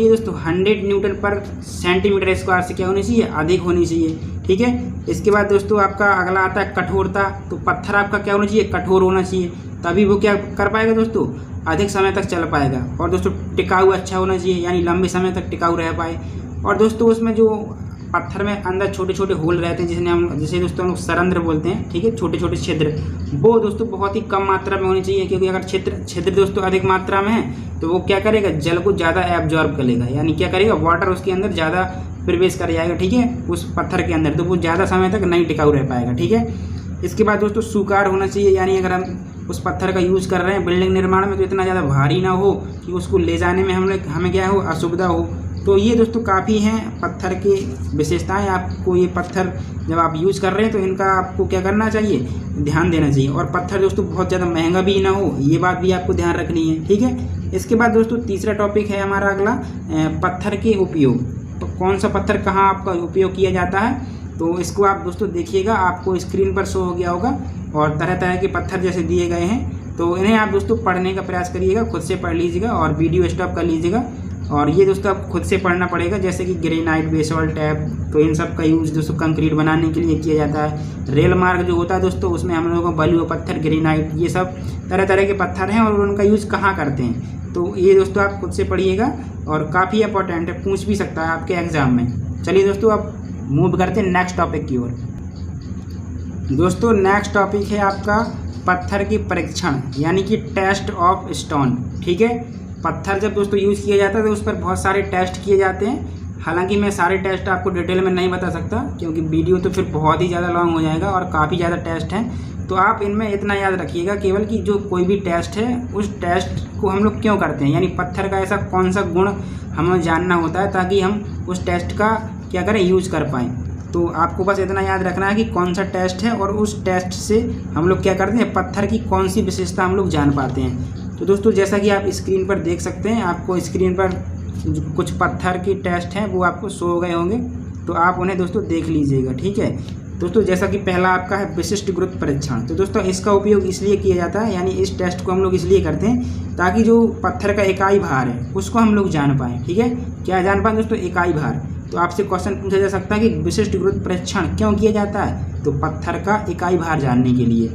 दोस्तों 100 न्यूटन पर सेंटीमीटर स्क्वायर से क्या होनी चाहिए, अधिक होनी चाहिए, ठीक है। इसके बाद दोस्तों आपका अगला आता है कठोरता। तो पत्थर आपका क्या होना चाहिए, कठोर होना चाहिए, तभी वो क्या कर पाएगा दोस्तों, अधिक समय तक चल पाएगा। और दोस्तों टिकाऊ अच्छा होना चाहिए, यानी लंबे समय तक टिकाऊ रह पाए। और दोस्तों उसमें जो पत्थर में अंदर छोटे छोटे होल रहते हैं, जिसे दोस्तों हम लोग सरंध्र बोलते हैं, ठीक है, छोटे छोटे छिद्र, वो दोस्तों बहुत ही कम मात्रा में होनी चाहिए। क्योंकि अगर छिद्र दोस्तों अधिक मात्रा में है तो वो क्या करेगा, जल को ज़्यादा एब्जॉर्ब कर लेगा, यानी क्या करेगा, वाटर उसके अंदर ज़्यादा प्रवेश कर जाएगा, ठीक है, उस पत्थर के अंदर, तो वो ज़्यादा समय तक नहीं टिकाऊ रह पाएगा, ठीक है। इसके बाद दोस्तों सुकार होना चाहिए, यानी अगर हम उस पत्थर का यूज़ कर रहे हैं बिल्डिंग निर्माण में तो इतना ज़्यादा भारी ना हो कि उसको ले जाने में हमें क्या हो, असुविधा हो। तो ये दोस्तों काफ़ी हैं पत्थर की विशेषताएं। आपको ये पत्थर जब आप यूज़ कर रहे हैं तो इनका आपको क्या करना चाहिए, ध्यान देना चाहिए। और पत्थर दोस्तों बहुत ज़्यादा महंगा भी ना हो, ये बात भी आपको ध्यान रखनी है, ठीक है। इसके बाद दोस्तों तीसरा टॉपिक है हमारा अगला, पत्थर के उपयोग। तो कौन सा पत्थर कहाँ आपका उपयोग किया जाता है, तो इसको आप दोस्तों देखिएगा, आपको स्क्रीन पर शो हो गया होगा। और तरह तरह के पत्थर जैसे दिए गए हैं, तो इन्हें आप दोस्तों पढ़ने का प्रयास करिएगा, खुद से पढ़ लीजिएगा और वीडियो स्टॉप कर लीजिएगा। और ये दोस्तों आप खुद से पढ़ना पड़ेगा, जैसे कि ग्रेनाइट, बेसॉल्ट, टैप, तो इन सब का यूज़ दोस्तों कंक्रीट बनाने के लिए किया जाता है। रेल मार्ग जो होता है दोस्तों, उसमें हम लोगों को बलुआ पत्थर, ग्रेनाइट, ये सब तरह तरह के पत्थर हैं और उनका यूज़ कहाँ करते हैं, तो ये दोस्तों आप खुद से पढ़िएगा और काफ़ी इंपॉर्टेंट है, पूछ भी सकता है आपके एग्ज़ाम में। चलिए दोस्तों अब मूव करते हैं नेक्स्ट टॉपिक की ओर। दोस्तों नेक्स्ट टॉपिक है आपका पत्थर के परीक्षण, यानी कि टेस्ट ऑफ स्टोन, ठीक है। पत्थर जब दोस्तों यूज़ किया जाता है तो उस पर बहुत सारे टेस्ट किए जाते हैं। हालांकि मैं सारे टेस्ट आपको डिटेल में नहीं बता सकता, क्योंकि वीडियो तो फिर बहुत ही ज़्यादा लॉन्ग हो जाएगा और काफ़ी ज़्यादा टेस्ट हैं। तो आप इनमें इतना याद रखिएगा केवल कि जो कोई भी टेस्ट है, उस टेस्ट को हम लोग क्यों करते हैं, यानी पत्थर का ऐसा कौन सा गुण हमें जानना होता है ताकि हम उस टेस्ट का क्या करें, यूज़ कर पाएँ। तो आपको बस इतना याद रखना है कि कौन सा टेस्ट है और उस टेस्ट से हम लोग क्या करते हैं, पत्थर की कौन सी विशेषता हम लोग जान पाते हैं। तो दोस्तों जैसा कि आप स्क्रीन पर देख सकते हैं, आपको स्क्रीन पर कुछ पत्थर की टेस्ट हैं वो आपको शो हो गए होंगे, तो आप उन्हें दोस्तों देख लीजिएगा, ठीक है। दोस्तों जैसा कि पहला आपका है विशिष्ट गुरुत्व परीक्षण। तो दोस्तों इसका उपयोग इसलिए किया जाता है, यानी इस टेस्ट को हम लोग इसलिए करते हैं ताकि जो पत्थर का इकाई भार है उसको हम लोग जान पाएँ, ठीक है। क्या जान पाएँ दोस्तों, इकाई भार। तो आपसे क्वेश्चन पूछा जा सकता है कि विशिष्ट गुरुत्व परीक्षण क्यों किया जाता है, तो पत्थर का इकाई भार जानने के लिए।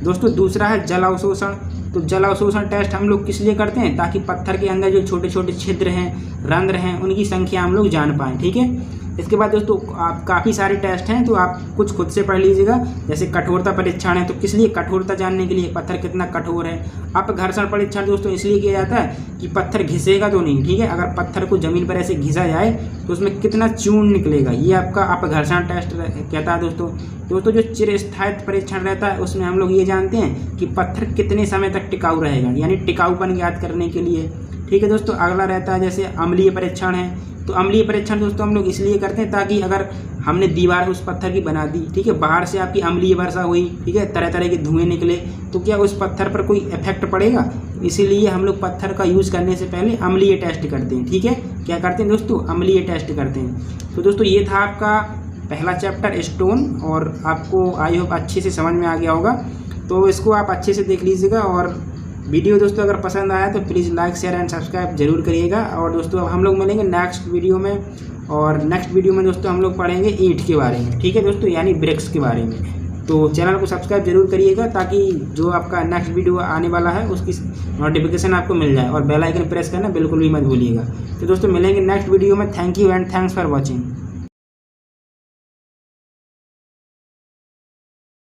दोस्तों दूसरा है जल अवशोषण। तो जल अवशोषण टेस्ट हम लोग किस लिए करते हैं, ताकि पत्थर के अंदर जो छोटे छोटे छिद्र हैं, रंध्र हैं, उनकी संख्या हम लोग जान पाएँ, ठीक है। इसके बाद दोस्तों आप काफ़ी सारे टेस्ट हैं, तो आप कुछ खुद से पढ़ लीजिएगा। जैसे कठोरता परीक्षण है, तो किस लिए, कठोरता जानने के लिए, पत्थर कितना कठोर है। अपघर्षण परीक्षण दोस्तों इसलिए किया जाता है कि पत्थर घिसेगा तो नहीं, ठीक है। अगर पत्थर को ज़मीन पर ऐसे घिसा जाए तो उसमें कितना चूर्ण निकलेगा, ये आपका अपघर्षण टेस्ट कहता है दोस्तों। दोस्तों जो चिरस्थायित्व परीक्षण रहता है उसमें हम लोग ये जानते हैं कि पत्थर कितने समय तक टिकाऊ रहेगा, यानी टिकाऊपन ज्ञात करने के लिए, ठीक है दोस्तों। अगला रहता है जैसे अम्लीय परीक्षण है। तो अम्लीय परीक्षण दोस्तों हम लोग इसलिए करते हैं ताकि अगर हमने दीवार उस पत्थर की बना दी, ठीक है, बाहर से आपकी अम्लीय वर्षा हुई, ठीक है, तरह तरह के धुएं निकले, तो क्या उस पत्थर पर कोई इफेक्ट पड़ेगा। इसीलिए हम लोग पत्थर का यूज़ करने से पहले अम्लीय टेस्ट करते हैं, ठीक है। क्या करते हैं दोस्तों, अम्लीय टेस्ट करते हैं। तो दोस्तों ये था आपका पहला चैप्टर स्टोन, और आपको आई होप अच्छे से समझ में आ गया होगा। तो इसको आप अच्छे से देख लीजिएगा, और वीडियो दोस्तों अगर पसंद आया तो please like, share and subscribe जरूर करिएगा। और दोस्तों अब हम लोग मिलेंगे नेक्स्ट वीडियो में, और नेक्स्ट वीडियो में दोस्तों हम लोग पढ़ेंगे ईंट के बारे में, ठीक है दोस्तों, यानी ब्रिक्स के बारे में। तो चैनल को सब्सक्राइब जरूर करिएगा ताकि जो आपका नेक्स्ट वीडियो आने वाला है उसकी नोटिफिकेशन आपको मिल जाए, और बेल आइकन प्रेस करना बिल्कुल भी मत भूलिएगा। तो दोस्तों मिलेंगे नेक्स्ट वीडियो में। Thank you and thanks for watching.